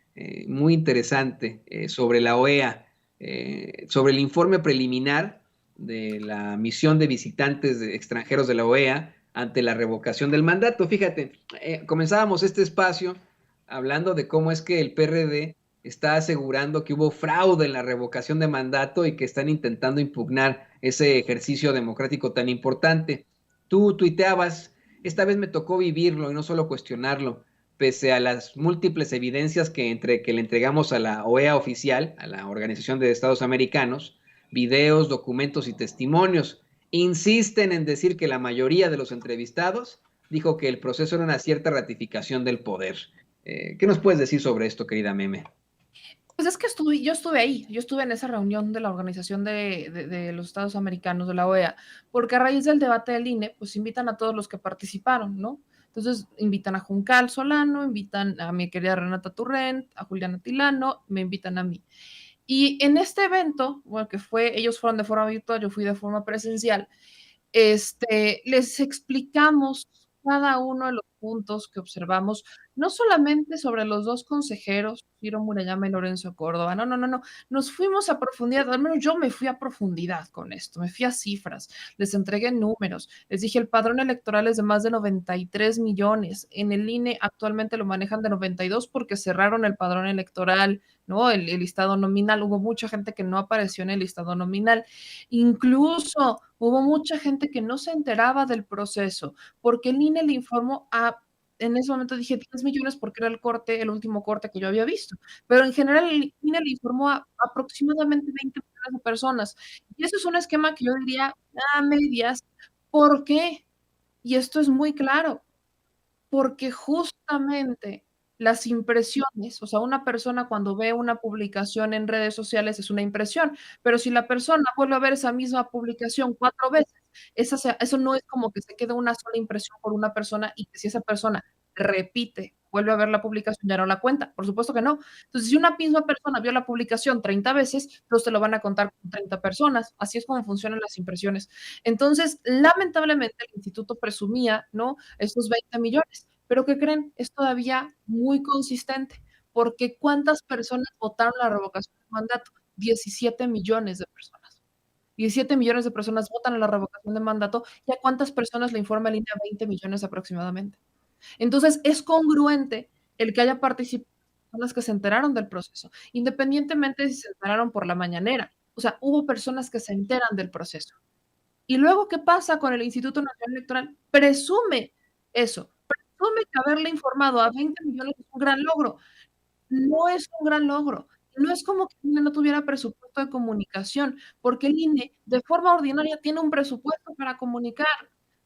muy interesante, sobre la OEA, sobre el informe preliminar de la misión de visitantes extranjeros de la OEA ante la revocación del mandato. Fíjate, comenzábamos este espacio hablando de cómo es que el PRD está asegurando que hubo fraude en la revocación de mandato y que están intentando impugnar ese ejercicio democrático tan importante. Tú tuiteabas, esta vez me tocó vivirlo y no solo cuestionarlo, pese a las múltiples evidencias que le entregamos a la OEA oficial, a la Organización de Estados Americanos, videos, documentos y testimonios. Insisten en decir que la mayoría de los entrevistados dijo que el proceso era una cierta ratificación del poder. ¿Qué nos puedes decir sobre esto, querida Meme? Pues es que yo estuve ahí, yo estuve en esa reunión de la Organización de los Estados Americanos, de la OEA, porque a raíz del debate del INE, pues invitan a todos los que participaron, ¿no? Entonces invitan a Juncal Solano, invitan a mi querida Renata Turrent, a Juliana Tilano, me invitan a mí. Y en este evento, bueno, ellos fueron de forma virtual, yo fui de forma presencial, les explicamos cada uno de los puntos que observamos, no solamente sobre los dos consejeros, Ciro Murayama y Lorenzo Córdoba, no, no, no, no, nos fuimos a profundidad, al menos yo me fui a profundidad con esto, me fui a cifras, les entregué números, les dije el padrón electoral es de más de 93 millones, en el INE actualmente lo manejan de 92 porque cerraron el padrón electoral, ¿no? El listado nominal, hubo mucha gente que no apareció en el listado nominal, incluso hubo mucha gente que no se enteraba del proceso, porque el INE le informó en ese momento dije 10 millones porque era el último corte que yo había visto, pero en general el INE le informó a aproximadamente 20 millones de personas. Y eso es un esquema que yo diría a medias. ¿Por qué? Y esto es muy claro, porque justamente las impresiones, o sea, una persona cuando ve una publicación en redes sociales es una impresión, pero si la persona vuelve a ver esa misma publicación 4 veces, eso no es como que se quede una sola impresión por una persona y que si esa persona repite, vuelve a ver la publicación, ya no la cuenta. Por supuesto que no. Entonces, si una misma persona vio la publicación 30 veces, entonces te lo van a contar con 30 personas. Así es como funcionan las impresiones. Entonces, lamentablemente, el instituto presumía, ¿no? Estos 20 millones. Pero ¿qué creen? Es todavía muy consistente, porque ¿cuántas personas votaron la revocación de mandato? 17 millones de personas. 17 millones de personas votan a la revocación de mandato, ¿y a cuántas personas le informa el INE? 20 millones aproximadamente. Entonces, es congruente el que haya participado personas que se enteraron del proceso, independientemente de si se enteraron por la mañanera. O sea, hubo personas que se enteran del proceso. Y luego, ¿qué pasa con el Instituto Nacional Electoral? Presume eso, presume que haberle informado a 20 millones es un gran logro. No es un gran logro. No es como que el INE no tuviera presupuesto de comunicación, porque el INE de forma ordinaria tiene un presupuesto para comunicar.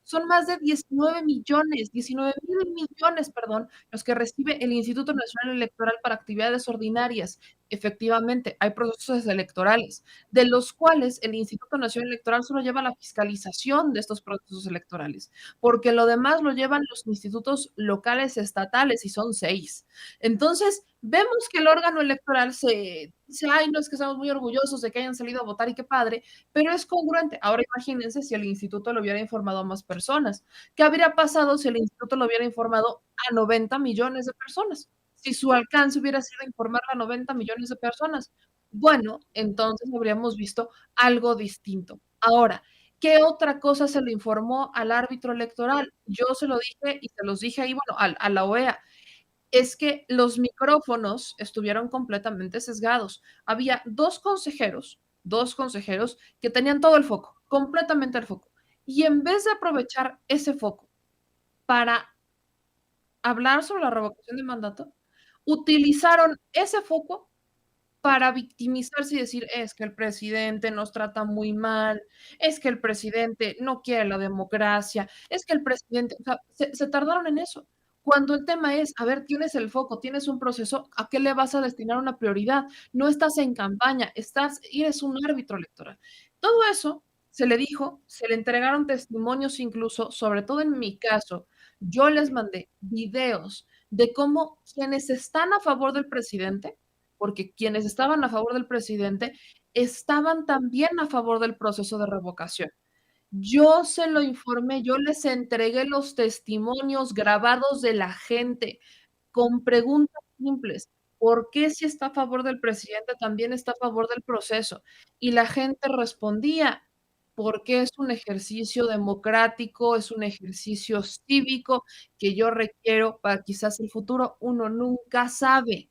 Son más de 19 millones, 19,000 millones, perdón, los que recibe el Instituto Nacional Electoral para actividades ordinarias. Efectivamente, hay procesos electorales, de los cuales el Instituto Nacional Electoral solo lleva la fiscalización de estos procesos electorales, porque lo demás lo llevan los institutos locales estatales y son 6. Entonces, vemos que el órgano electoral se dice, ay, no es que estamos muy orgullosos de que hayan salido a votar y qué padre, pero es congruente. Ahora imagínense si el instituto lo hubiera informado a más personas. ¿Qué habría pasado si el instituto lo hubiera informado a 90 millones de personas? Si su alcance hubiera sido informar a 90 millones de personas. Bueno, entonces habríamos visto algo distinto. Ahora, ¿qué otra cosa se le informó al árbitro electoral? Yo se lo dije y se los dije ahí, bueno, a la OEA, es que los micrófonos estuvieron completamente sesgados. Había dos consejeros que tenían todo el foco, completamente el foco. Y en vez de aprovechar ese foco para hablar sobre la revocación de mandato, utilizaron ese foco para victimizarse y decir, es que el presidente nos trata muy mal, es que el presidente no quiere la democracia, es que el presidente, o sea, se tardaron en eso. Cuando el tema es, a ver, tienes el foco, tienes un proceso, ¿a qué le vas a destinar una prioridad? No estás en campaña, eres un árbitro electoral. Todo eso se le dijo, se le entregaron testimonios incluso, sobre todo en mi caso, yo les mandé videos de cómo quienes están a favor del presidente, porque quienes estaban a favor del presidente estaban también a favor del proceso de revocación. Yo se lo informé, yo les entregué los testimonios grabados de la gente con preguntas simples. ¿Por qué si está a favor del presidente también está a favor del proceso? Y la gente respondía, porque es un ejercicio democrático, es un ejercicio cívico que yo requiero para quizás el futuro. Uno nunca sabe.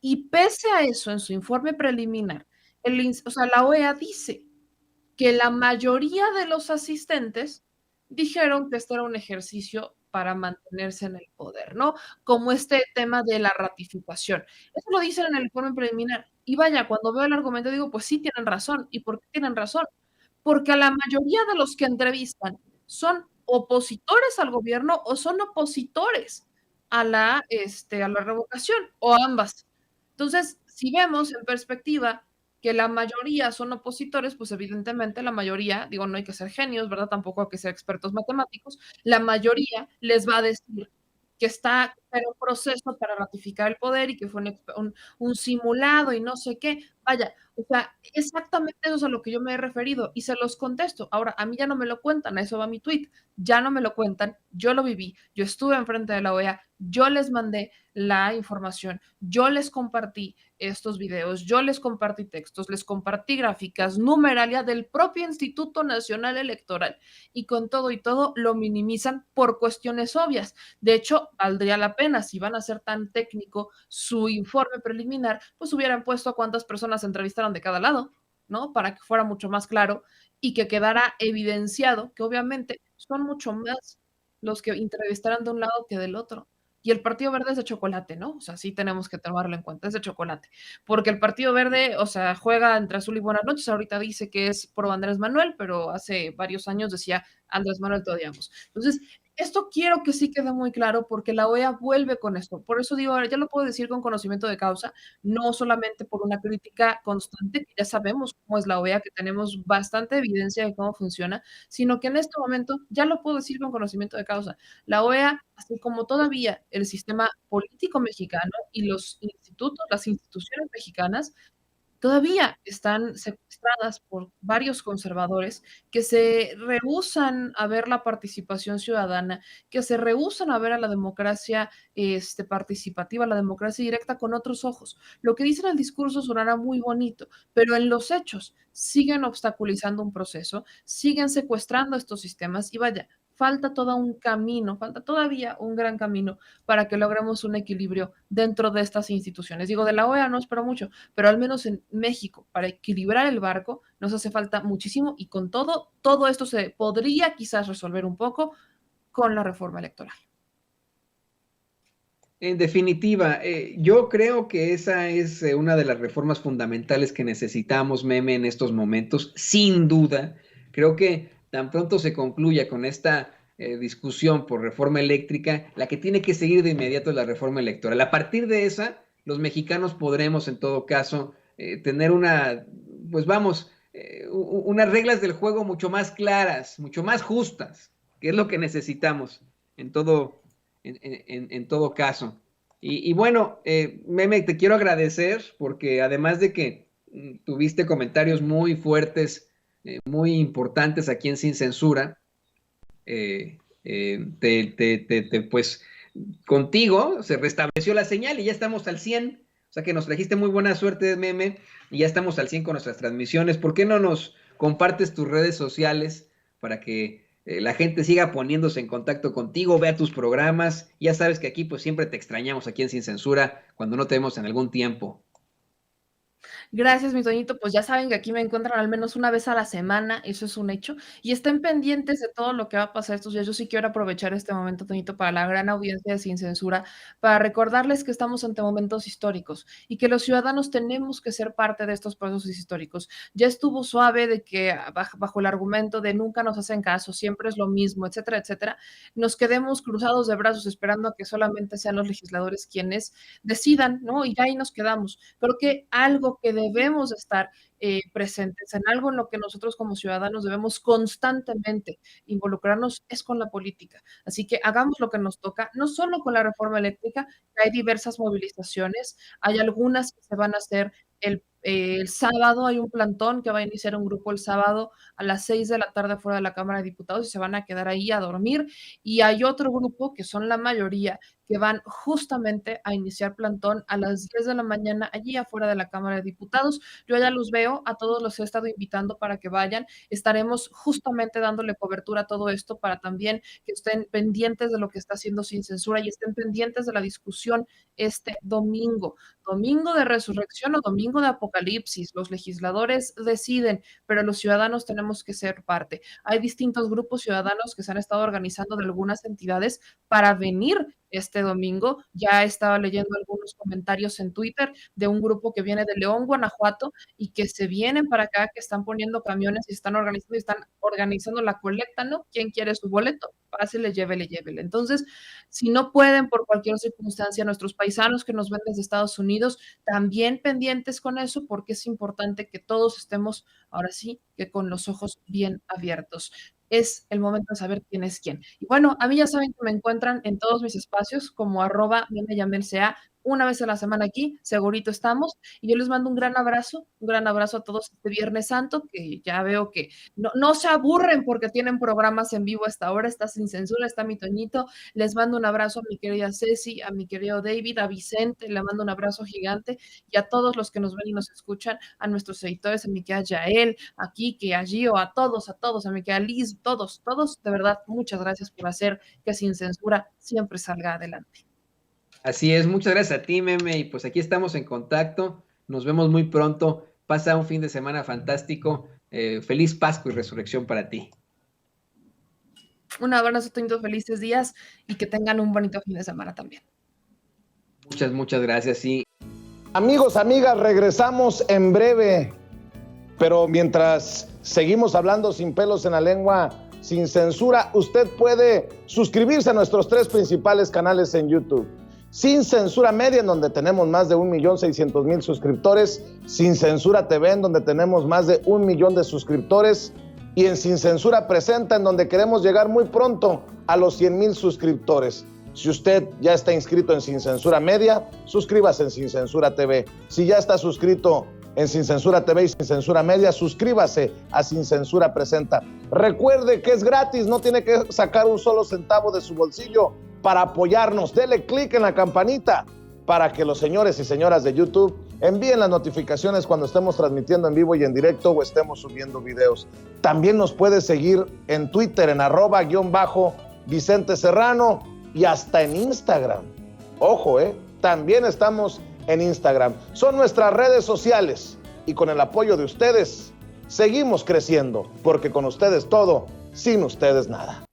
Y pese a eso, en su informe preliminar, o sea, la OEA dice que la mayoría de los asistentes dijeron que esto era un ejercicio para mantenerse en el poder, ¿no? Como este tema de la ratificación. Eso lo dicen en el informe preliminar. Y vaya, cuando veo el argumento digo, pues sí tienen razón. ¿Y por qué tienen razón? Porque a la mayoría de los que entrevistan son opositores al gobierno o son opositores a la revocación o ambas. Entonces, si vemos en perspectiva que la mayoría son opositores, pues evidentemente la mayoría, digo, no hay que ser genios, ¿verdad? Tampoco hay que ser expertos matemáticos, la mayoría les va a decir que está en un proceso para ratificar el poder y que fue un simulado y no sé qué. Vaya, o sea, exactamente eso es a lo que yo me he referido y se los contesto. Ahora, a mí ya no me lo cuentan, a eso va mi tweet, ya no me lo cuentan, yo lo viví, yo estuve enfrente de la OEA, yo les mandé la información, yo les compartí estos videos, yo les compartí textos, les compartí gráficas, numeralia del propio Instituto Nacional Electoral y con todo y todo lo minimizan por cuestiones obvias. De hecho, valdría la pena, si van a ser tan técnico su informe preliminar, pues hubieran puesto a cuántas personas entrevistaron de cada lado, ¿no? Para que fuera mucho más claro y que quedara evidenciado que obviamente son mucho más los que entrevistaran de un lado que del otro. Y el Partido Verde es de chocolate, ¿no? O sea, sí tenemos que tomarlo en cuenta, es de chocolate. Porque el Partido Verde, o sea, juega entre azul y buenas noches. Ahorita dice que es pro Andrés Manuel, pero hace varios años decía Andrés Manuel te odiamos. Entonces, esto quiero que sí quede muy claro porque la OEA vuelve con esto. Por eso digo, ya lo puedo decir con conocimiento de causa, no solamente por una crítica constante, que ya sabemos cómo es la OEA, que tenemos bastante evidencia de cómo funciona, sino que en este momento ya lo puedo decir con conocimiento de causa. La OEA, así como todavía el sistema político mexicano y los institutos, las instituciones mexicanas, todavía están secuestradas por varios conservadores que se rehúsan a ver la participación ciudadana, que se rehúsan a ver a la democracia participativa, la democracia directa con otros ojos. Lo que dicen en el discurso sonará muy bonito, pero en los hechos siguen obstaculizando un proceso, siguen secuestrando estos sistemas y vaya, falta todo un camino, falta todavía un gran camino para que logremos un equilibrio dentro de estas instituciones. Digo, de la OEA no espero mucho, pero al menos en México, para equilibrar el barco, nos hace falta muchísimo y con todo esto se podría quizás resolver un poco con la reforma electoral. En definitiva, yo creo que esa es una de las reformas fundamentales que necesitamos, Meme, en estos momentos, sin duda. Creo que tan pronto se concluya con esta discusión por reforma eléctrica, la que tiene que seguir de inmediato es la reforma electoral. A partir de esa, los mexicanos podremos, en todo caso, tener pues vamos, unas reglas del juego mucho más claras, mucho más justas, que es lo que necesitamos en todo caso. Y bueno, Meme, te quiero agradecer porque además de que tuviste comentarios muy fuertes, muy importantes aquí en Sin Censura, pues contigo se restableció la señal y ya estamos al 100. O sea que nos trajiste muy buena suerte, Meme, y ya estamos al 100 con nuestras transmisiones. ¿Por qué no nos compartes tus redes sociales para que la gente siga poniéndose en contacto contigo, vea tus programas? Ya sabes que aquí pues siempre te extrañamos aquí en Sin Censura cuando no te vemos en algún tiempo. Gracias, mi Toñito. Pues ya saben que aquí me encuentran al menos una vez a la semana, eso es un hecho. Y estén pendientes de todo lo que va a pasar estos días. Yo sí quiero aprovechar este momento, Toñito, para la gran audiencia de Sin Censura, para recordarles que estamos ante momentos históricos y que los ciudadanos tenemos que ser parte de estos procesos históricos. Ya estuvo suave de que bajo el argumento de nunca nos hacen caso, siempre es lo mismo, etcétera, etcétera, nos quedemos cruzados de brazos esperando a que solamente sean los legisladores quienes decidan, ¿no? Y ya ahí nos quedamos. Pero que algo que debemos estar presentes, en algo en lo que nosotros como ciudadanos debemos constantemente involucrarnos es con la política. Así que hagamos lo que nos toca, no solo con la reforma eléctrica, que hay diversas movilizaciones, hay algunas que se van a hacer el sábado, hay un plantón que va a iniciar un grupo el sábado a las 6 de la tarde fuera de la Cámara de Diputados y se van a quedar ahí a dormir. Y hay otro grupo, que son la mayoría, que van justamente a iniciar plantón a las 10 de la mañana allí afuera de la Cámara de Diputados. Yo ya los veo, a todos los he estado invitando para que vayan. Estaremos justamente dándole cobertura a todo esto para también que estén pendientes de lo que está haciendo Sin Censura y estén pendientes de la discusión este domingo. Domingo de resurrección o domingo de apocalipsis. Los legisladores deciden, pero los ciudadanos tenemos que ser parte. Hay distintos grupos ciudadanos que se han estado organizando de algunas entidades para venir este domingo. Ya estaba leyendo algunos comentarios en Twitter de un grupo que viene de León, Guanajuato, y que se vienen para acá, que están poniendo camiones y están organizando la colecta, ¿no? ¿Quién quiere su boleto? Pásele, llévele. Entonces, si no pueden por cualquier circunstancia, nuestros paisanos que nos ven desde Estados Unidos, también pendientes con eso, porque es importante que todos estemos, ahora sí, que con los ojos bien abiertos. Es el momento de saber quién es quién. Y bueno, a mí ya saben que me encuentran en todos mis espacios como @memeyamelca, una vez a la semana aquí, segurito estamos, y yo les mando un gran abrazo a todos este Viernes Santo, que ya veo que no se aburren porque tienen programas en vivo a esta hora, está Sin Censura, está mi Toñito, les mando un abrazo a mi querida Ceci, a mi querido David, a Vicente, le mando un abrazo gigante, y a todos los que nos ven y nos escuchan, a nuestros editores, a mi querida Yael, a Kike, a Gio, a todos, a mi querida Liz, todos, de verdad, muchas gracias por hacer que Sin Censura siempre salga adelante. Así es, muchas gracias a ti, Meme, y pues aquí estamos en contacto, nos vemos muy pronto, pasa un fin de semana fantástico, feliz Pascua y Resurrección para ti. Un abrazo, Toñito, felices días, y que tengan un bonito fin de semana también. Muchas gracias, sí. Amigos, amigas, regresamos en breve, pero mientras seguimos hablando sin pelos en la lengua, sin censura, usted puede suscribirse a nuestros 3 principales canales en YouTube. Sin Censura Media, en donde tenemos más de 1,600,000 suscriptores, Sin Censura TV, en donde tenemos más de 1 millón de suscriptores, y en Sin Censura Presenta, en donde queremos llegar muy pronto a los 100,000 suscriptores. Si usted ya está inscrito en Sin Censura Media, suscríbase en Sin Censura TV. Si ya está suscrito en Sin Censura TV y Sin Censura Media, suscríbase a Sin Censura Presenta. Recuerde que es gratis, no tiene que sacar un solo centavo de su bolsillo para apoyarnos. Dele clic en la campanita para que los señores y señoras de YouTube envíen las notificaciones cuando estemos transmitiendo en vivo y en directo o estemos subiendo videos. También nos puede seguir en Twitter en @Vicente Serrano y hasta en Instagram. Ojo, también estamos en Instagram. Son nuestras redes sociales y con el apoyo de ustedes seguimos creciendo, porque con ustedes todo, sin ustedes nada.